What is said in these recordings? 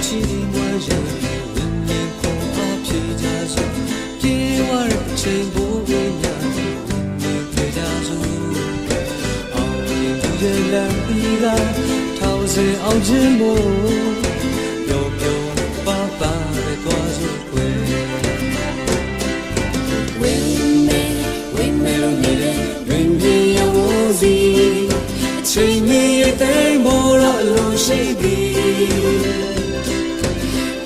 ချီးမွမ်းရင်ဝိညာဉ်ခေါ်အားဖြည့်ကြစို့ပြေဝရချိန်ဘိုးဘေးများဝိညာဉ်ပြေကြစို့အောင်ရင်သူရဲ့လမ်းပြီးကထောင်စင်အောင်ခြင်းမို့ပျော်ပျော်ပါပါနဲ့သွားစို့ွယ်ဝိမေလုံးနေတဲ့ရင်းပြေရောစီအချိန်မီတဲ့မော်ရအလုံးရှိသည်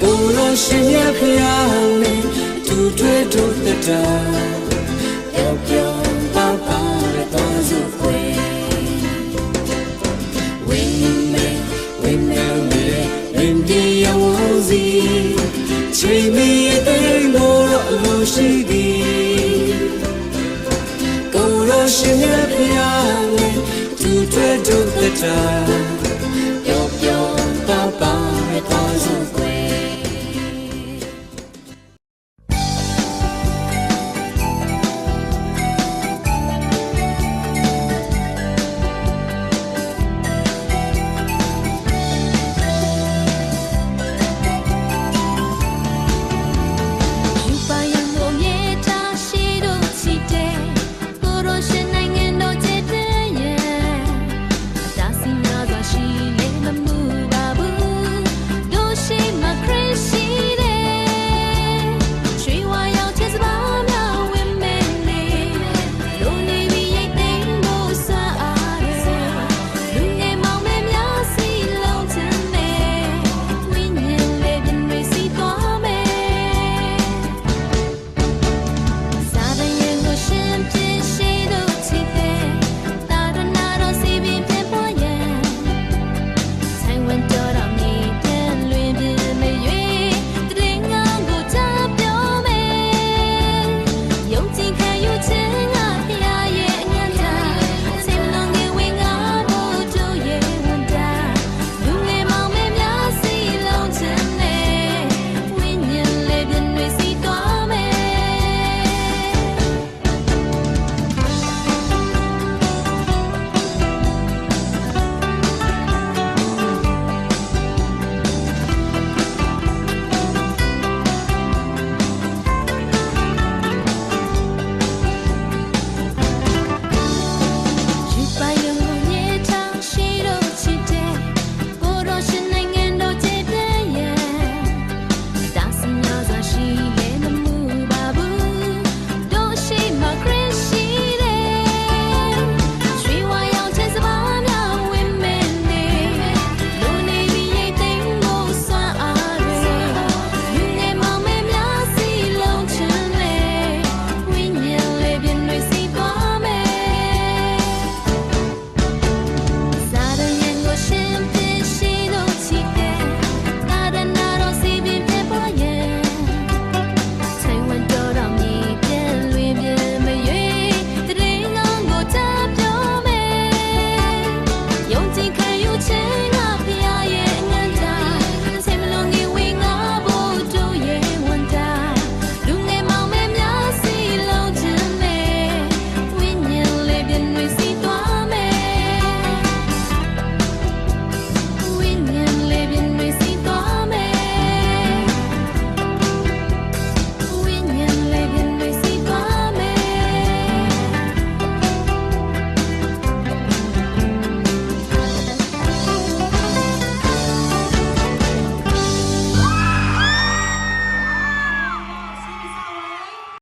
ကိုလိုရှင်ရဖျားနဲ့သူထွေးတို့တဲ့တာပျော်ပျော်ပါပါနဲ့သွားစို့ွယ်ဝိမေလုံးနေတဲ့ရင်းပြေရောစီအချိန်မီတဲ့မော်ရအလုံးရှိသည်ရှင်ရဲ့ဖျားနဲ့သူတွေ့တို့တဲ့